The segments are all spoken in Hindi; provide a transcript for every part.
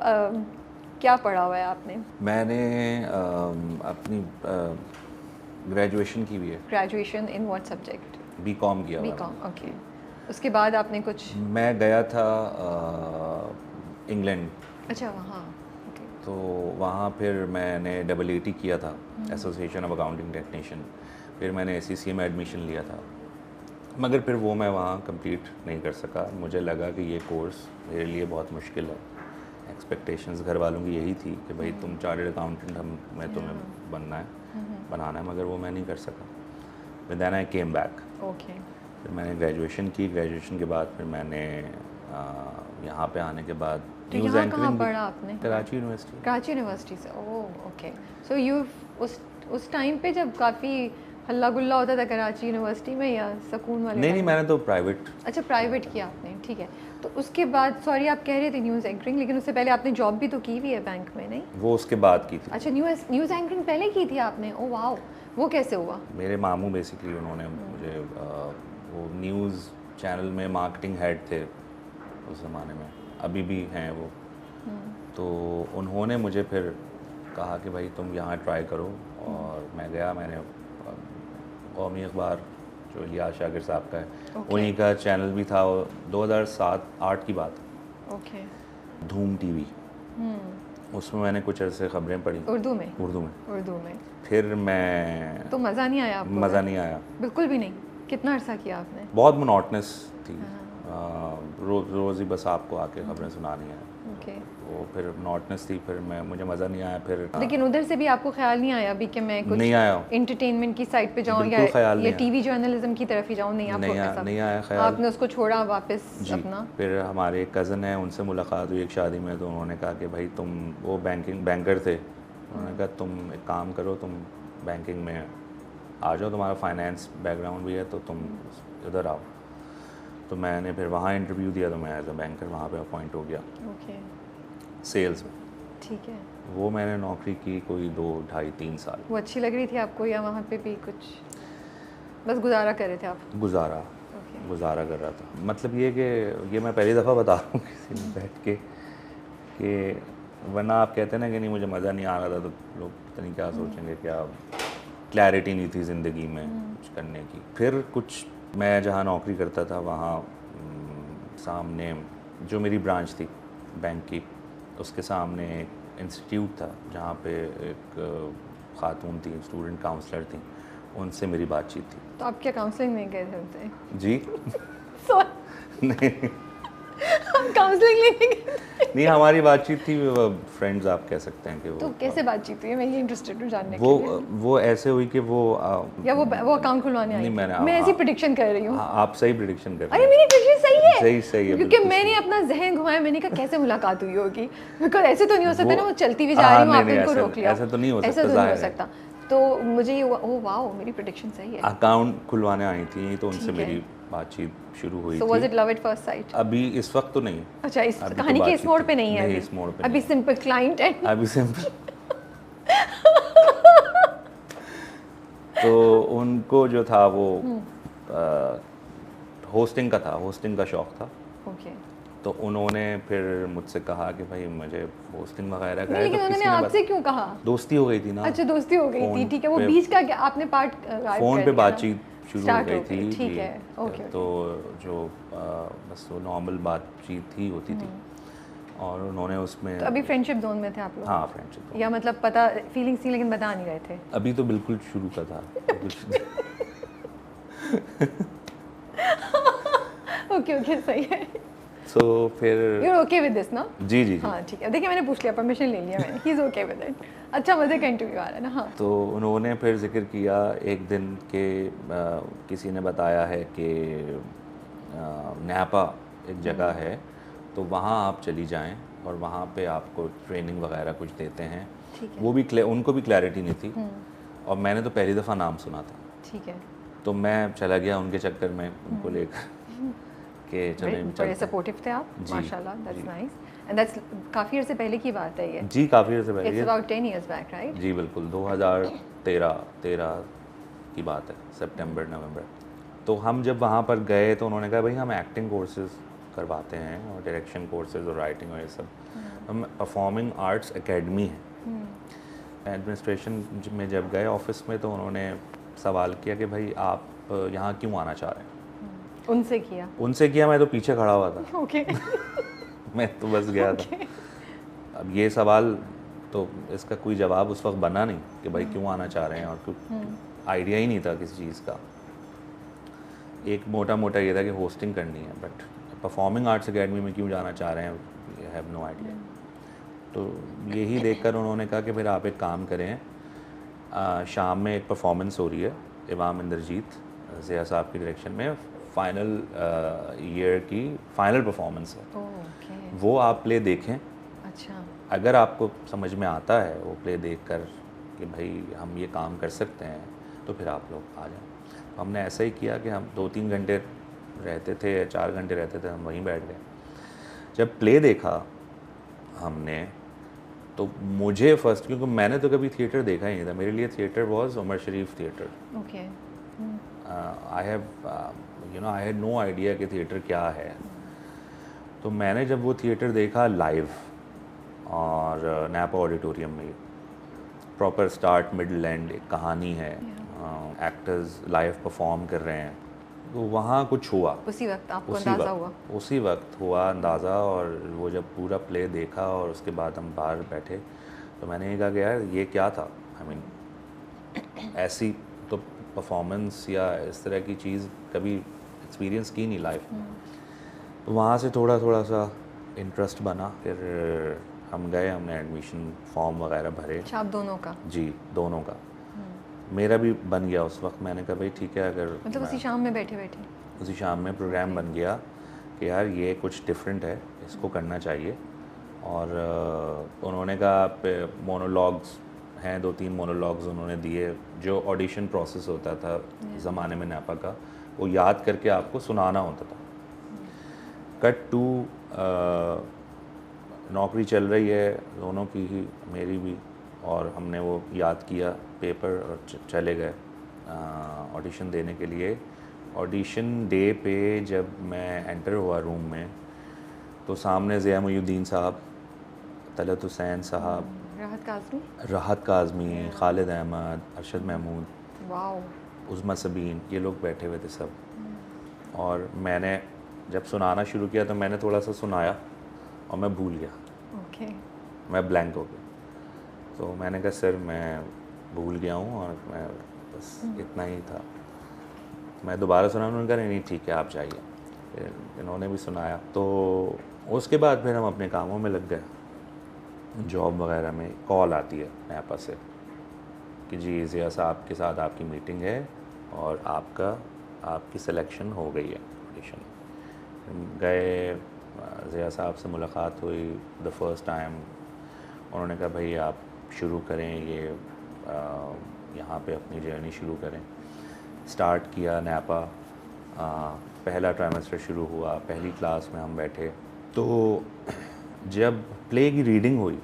क्या पढ़ा हुआ है आपने? मैंने अपनी ग्रेजुएशन की हुई है। Graduation in what subject? BCom किया हुआ है। BCom, okay. उसके बाद आपने कुछ? मैं गया था इंग्लैंड। अच्छा, वहाँ, ओके। तो वहाँ फिर मैंने AAT किया था, एसोसिएशन ऑफ अकाउंटिंग टेक्नीशियन। फिर मैंने ACCA में एडमिशन लिया था, मगर फिर वो मैं वहाँ कंप्लीट नहीं कर सका। मुझे लगा कि ये कोर्स मेरे लिए बहुत मुश्किल है। एक्सपेक्टेशंस घर वालों की यही थी कि भाई तुम चार्टर्ड अकाउंटेंट मैं तुम्हें बनाना है, मगर वो मैं नहीं कर सका। फिर then I came back. Okay. फिर मैंने ग्रेजुएशन की। ग्रेजुएशन के बाद फिर मैंने यहाँ पे आने के बाद तो यहाँ कहाँ पढ़ा आपने? कराची यूनिवर्सिटी। कराची यूनिवर्सिटी से, ओह ओके। सो यू उस टाइम पे जब काफ़ी हल्ला गुल्ला होता था कराची यूनिवर्सिटी में, या सुकून वाले? नहीं, मैंने तो प्राइवेट। अच्छा, प्राइवेट किया आपने, ठीक है। तो उसके बाद, सॉरी आप कह रहे थे न्यूज़ एंकरिंग, लेकिन उससे पहले आपने जॉब भी तो की हुई है बैंक में, नहीं? वो उसके बाद की थी। अच्छा, न्यूज़ एंकरिंग पहले की थी आपने? ओह वाओ, वो कैसे हुआ? मेरे मामू बेसिकली उन्होंने मुझे वो न्यूज़ चैनल में मार्केटिंग हेड थे उस ज़माने में, अभी भी हैं वो। तो उन्होंने मुझे फिर कहा कि भाई तुम यहाँ ट्राई करो, और मैं गया। मैंने कौमी अखबार जो इलियास शाकिर साहब का है, उन्हीं का चैनल भी था। 2007-8 की बात, ओके। धूम TV, उसमें मैंने कुछ अर्से खबरें पढ़ी। उर्दू में? उर्दू में। फिर मैं, तो मज़ा नहीं आया आपको? मज़ा नहीं आया, बिल्कुल भी नहीं। कितना अर्सा किया आपने? बहुत मोनोटनस थी। रोज़ ही बस आपको आके खबरें सुनानी है। ओके। वो फिर मोनोटनस थी, फिर मुझे मज़ा नहीं आया। फिर लेकिन उधर से भी आपको ख्याल नहीं आया अभी कि मैं कुछ नहीं आया, एंटरटेनमेंट की साइड पे जाऊँ, या टीवी जर्नलिज्म की तरफ ही जाऊँ? नहीं, आपको कैसा? नहीं आया ख्याल। आपने उसको छोड़ा वापस अपना? फिर हमारे एक कज़न हैं, उनसे मुलाकात हुई एक शादी में, तो उन्होंने कहा कि भाई तुम, वो बैंकर थे, उन्होंने कहा तुम एक काम करो, तुम बैंकिंग में आ जाओ, तुम्हारा फाइनेंस बैकग्राउंड भी है, तो तुम उधर आओ। तो मैंने फिर वहाँ इंटरव्यू दिया, तो मैं एज अ बैंकर वहाँ पे अपॉइंट हो गया। ओके। सेल्स में। ठीक है। वो मैंने नौकरी की कोई 2, 2.5, 3 साल। वो अच्छी लग रही थी आपको, या वहाँ पे भी कुछ बस गुजारा कर रहे थे आप? गुजारा कर रहा था। मतलब ये कि ये मैं पहली दफ़ा बता रहा हूँ किसी ने बैठ के, कि वरना आप कहते हैं ना कि नहीं मुझे मज़ा नहीं आ रहा था, तो लोग पता नहीं क्या सोचेंगे, क्या क्लैरिटी नहीं थी ज़िंदगी में कुछ करने की। फिर कुछ, मैं जहाँ नौकरी करता था वहाँ सामने जो मेरी ब्रांच थी बैंक की, उसके सामने एक इंस्टीट्यूट था जहाँ पे एक खातून थी, स्टूडेंट काउंसलर थी, उनसे मेरी बातचीत थी। तो आप क्या काउंसलिंग में गए थे उनसे? जी नहीं, हम काउंसलिंग लेने गए? नहीं, हमारी बातचीत थी, फ्रेंड्स आप कह सकते हैं कि वो। तो कैसे बातचीत हुई? मैं ये इंटरेस्टेड हूँ जानने के लिए। वो ऐसे हुई कि वो या वो अकाउंट खुलवाने आई थी? मैं ऐसी प्रेडिक्शन कर रही हूँ। आप सही प्रेडिक्शन कर रहे हैं। अरे मेरी प्रेडिक्शन सही है? सही है, क्योंकि मैंने अपना जहन घुमाया, मैंने कहा कैसे मुलाकात हुई होगी, बिकॉज ऐसे तो नहीं हो सकता ना, वो चलती भी जा रही हूँ, आपने उनको रोक लिया। ऐसा तो नहीं हो सकता, ऐसा तो नहीं हो सकता। तो मुझे ये, ओह वाओ, मेरी प्रेडिक्शन सही है। अकाउंट खुलवाने आई थी, तो उनसे मेरी बातचीत शुरू हुई थी। Was it love at first sight? अभी इस वक्त तो नहीं। अच्छा, इस कहानी के इस मोड़ पे नहीं है? इस मोड़ पे अभी सिंपल क्लाइंट है। अभी सिंपल। तो उनको जो था वो होस्टिंग का था, होस्टिंग का शौक था। ओके। तो उन्होंने फिर मुझसे कहा कि भाई मुझे होस्टिंग वगैरह का है। लेकिन उन्होंने आपसे क्यों कहा? दोस्ती हो गई थी ना। अच्छा, दोस्ती हो गई थी, ठीक है। वो बीच का क्या आपने पार्ट फ़ोन पे बातचीत शुरू हो गई थी, ठीक है, ओके। तो जो बस वो नॉर्मल बातचीत ही होती थी, और उन्होंने उसमें। तो अभी फ्रेंडशिप जोन में थे आप लोग? हाँ, फ्रेंडशिप। या मतलब पता, फीलिंग्स थी लेकिन बता नहीं रहे थे? अभी तो बिल्कुल शुरू का था। ओके, सही है। तो फिर You're okay with this ना? जी। हाँ, ठीक है। देखिए, मैंने पूछ लिया, परमिशन ले लिया मैंने। He's okay with it। अच्छा, मज़े का इंटरव्यू आ रहा है ना? हाँ। तो उन्होंने फिर जिक्र किया एक दिन के, किसी ने बताया है कि नैपा एक जगह है, तो वहाँ आप चली जाएं, और वहाँ पे आपको ट्रेनिंग वगैरह कुछ देते हैं। वो भी उनको भी क्लैरिटी नहीं थी, और मैंने तो पहली दफ़ा नाम सुना था। ठीक है। तो मैं चला गया उनके चक्कर में, उनको लेकर के चले। बड़े सपोर्टिव थे आप, माशाल्लाह, दैट्स नाइस। एंड दैट्स काफ़ी अर्से पहले की बात है ये? जी, काफ़ी अर्से पहले। It's about 10 years back, right? जी बिल्कुल, 2013 की बात है, सितंबर नवंबर। तो हम जब वहाँ पर गए, तो उन्होंने कहा भाई हम एक्टिंग कोर्सेज करवाते हैं, और डायरेक्शन कोर्सेज और राइटिंग और ये सब। परफॉर्मिंग आर्ट्स एकेडमी है। एडमिनिस्ट्रेशन में जब गए ऑफिस में तो उन्होंने सवाल किया कि भाई आप यहाँ क्यों आना चाह रहे हैं। उनसे किया, मैं तो पीछे खड़ा हुआ था। ओके मैं तो बस गया था। अब ये सवाल तो इसका कोई जवाब उस वक्त बना नहीं कि भाई क्यों आना चाह रहे हैं, और क्यों आइडिया ही नहीं था किसी चीज़ का। एक मोटा मोटा ये था कि होस्टिंग करनी है, बट परफॉर्मिंग आर्ट्स एकेडमी में क्यों जाना चाह रहे हैं, आई हैव नो आइडिया। तो यही देखकर उन्होंने कहा कि फिर आप एक काम करें, शाम में एक परफॉर्मेंस हो रही है इमाम इंद्रजीत ज़िया साहब की डायरेक्शन में, फाइनल ईयर की फाइनल परफॉर्मेंस है। वो आप प्ले देखें। अच्छा। अगर आपको समझ में आता है वो प्ले देखकर कि भाई हम ये काम कर सकते हैं, तो फिर आप लोग आ जाएं। हमने ऐसा ही किया कि हम 2-3 घंटे रहते थे, 4 घंटे रहते थे, हम वहीं बैठ गए। जब प्ले देखा हमने तो मुझे फर्स्ट, क्योंकि मैंने तो कभी थिएटर देखा ही नहीं था, मेरे लिए theatre was Umar Sharif theatre. Okay. I had no idea कि थिएटर क्या है। तो मैंने जब वो थिएटर देखा लाइव और नैपा ऑडिटोरियम में, प्रॉपर स्टार्ट मिडल एंड एक कहानी है, एक्टर्स लाइव परफॉर्म कर रहे हैं, तो वहाँ कुछ हुआ। उसी वक्त आपको अंदाज़ा हुआ? उसी वक्त हुआ अंदाज़ा। और वो जब पूरा प्ले देखा और उसके बाद हम बाहर बैठे तो मैंने ये कहा कि यार ये क्या था। आई मीन ऐसी तो परफॉर्मेंस या इस तरह की चीज़ कभी एक्सपीरियंस की नहीं लाइफ में। तो वहाँ से थोड़ा सा इंटरेस्ट बना। फिर हम गए, हमने एडमिशन फॉर्म वगैरह भरे। अच्छा, आप दोनों का? जी, दोनों का। मेरा भी बन गया उस वक्त। मैंने कहा भाई ठीक है, अगर मतलब उसी शाम में बैठे उसी शाम में प्रोग्राम बन गया कि यार ये कुछ डिफरेंट है, इसको करना चाहिए। और उन्होंने कहा आप मोनोलॉग्स हैं, 2-3 मोनोलॉग्स उन्होंने दिए, जो ऑडिशन प्रोसेस होता था ज़माने में नैपा का, वो याद करके आपको सुनाना होता था। कट टू नौकरी चल रही है दोनों की ही, मेरी भी, और हमने वो याद किया पेपर और चले गए ऑडिशन देने के लिए। ऑडिशन डे पे जब मैं एंटर हुआ रूम में तो सामने ज़िया मुहीउद्दीन साहब, तलत हुसैन साहब, राहत काज़मी, खालिद अहमद, अरशद महमूद, उज़मा सबीन, ये लोग बैठे हुए थे सब। और मैंने जब सुनाना शुरू किया तो मैंने थोड़ा सा सुनाया और मैं भूल गया। मैं ब्लैंक हो गया। तो मैंने कहा सर मैं भूल गया हूँ, और मैं बस इतना ही था। मैं दोबारा सुना, उन्होंने कहा नहीं ठीक है आप जाइए। फिर इन्होंने भी सुनाया। तो उसके बाद फिर हम अपने कामों में लग गए। जॉब वगैरह में कॉल आती है नैपा से कि जी ज़िया साहब के साथ आपकी मीटिंग है और आपकी सिलेक्शन हो गई है ऑडिशन। गए, ज़िया साहब से मुलाकात हुई द फर्स्ट टाइम। उन्होंने कहा भाई आप शुरू करें, ये यहाँ पे अपनी जर्नी शुरू करें। स्टार्ट किया नैपा, पहला ट्राइमेस्टर शुरू हुआ, पहली क्लास में हम बैठे। तो जब प्ले की रीडिंग हुई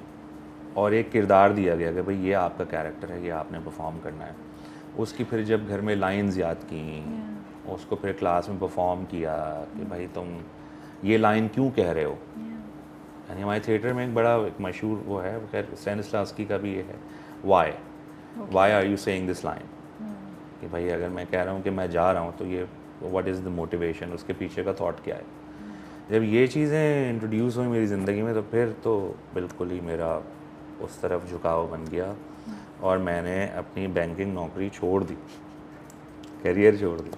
और एक किरदार दिया गया कि भाई ये आपका कैरेक्टर है, ये आपने परफॉर्म करना है, उसकी फिर जब घर में लाइंस याद की, उसको फिर क्लास में परफॉर्म किया कि भाई तुम ये लाइन क्यों कह रहे हो। यानी हमारे थिएटर में एक बड़ा मशहूर वो है, खैर स्टेनिस्लावस्की का भी ये है, why are you saying this line, कि भाई अगर मैं कह रहा हूँ कि मैं जा रहा हूँ तो ये व्हाट इज़ द मोटिवेशन, उसके पीछे का थॉट क्या है। जब ये चीज़ें इंट्रोड्यूस हुई मेरी ज़िंदगी में तो फिर तो बिल्कुल ही मेरा उस तरफ झुकाव बन गया और मैंने अपनी बैंकिंग नौकरी छोड़ दी, करियर छोड़ दी।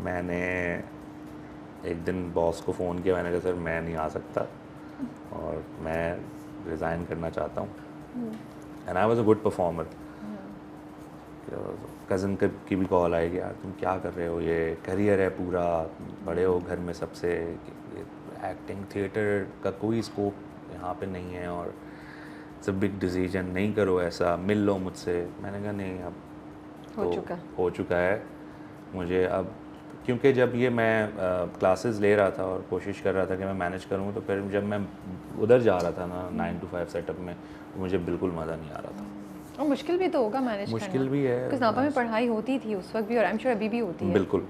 मैंने एक दिन बॉस को फ़ोन किया, मैंने कहा सर मैं नहीं आ सकता और मैं रिज़ाइन करना चाहता हूँ। And I was a good performer. Cousin की भी कॉल आएगी, यार तुम क्या कर रहे हो, ये करियर है पूरा, बड़े हो घर में सबसे, एक्टिंग थिएटर का कोई स्कोप यहाँ पे नहीं है और इट्स अ बिग डिसीजन, नहीं करो ऐसा, मिल लो मुझसे। मैंने कहा नहीं, अब हो चुका है मुझे। अब क्योंकि जब ये मैं क्लासेस ले रहा था और कोशिश कर रहा था कि मैं मैनेज करूँ, तो फिर जब मैं उधर जा रहा था ना 9 to 5 सेटअप में, मुझे बिल्कुल मज़ा नहीं आ रहा था। और मुश्किल भी तो होगा मैनेज करना। मुश्किल भी है, क्योंकि नापा में पढ़ाई होती थी उस वक्त भी और आई एम श्योर अभी भी होती है। बिल्कुल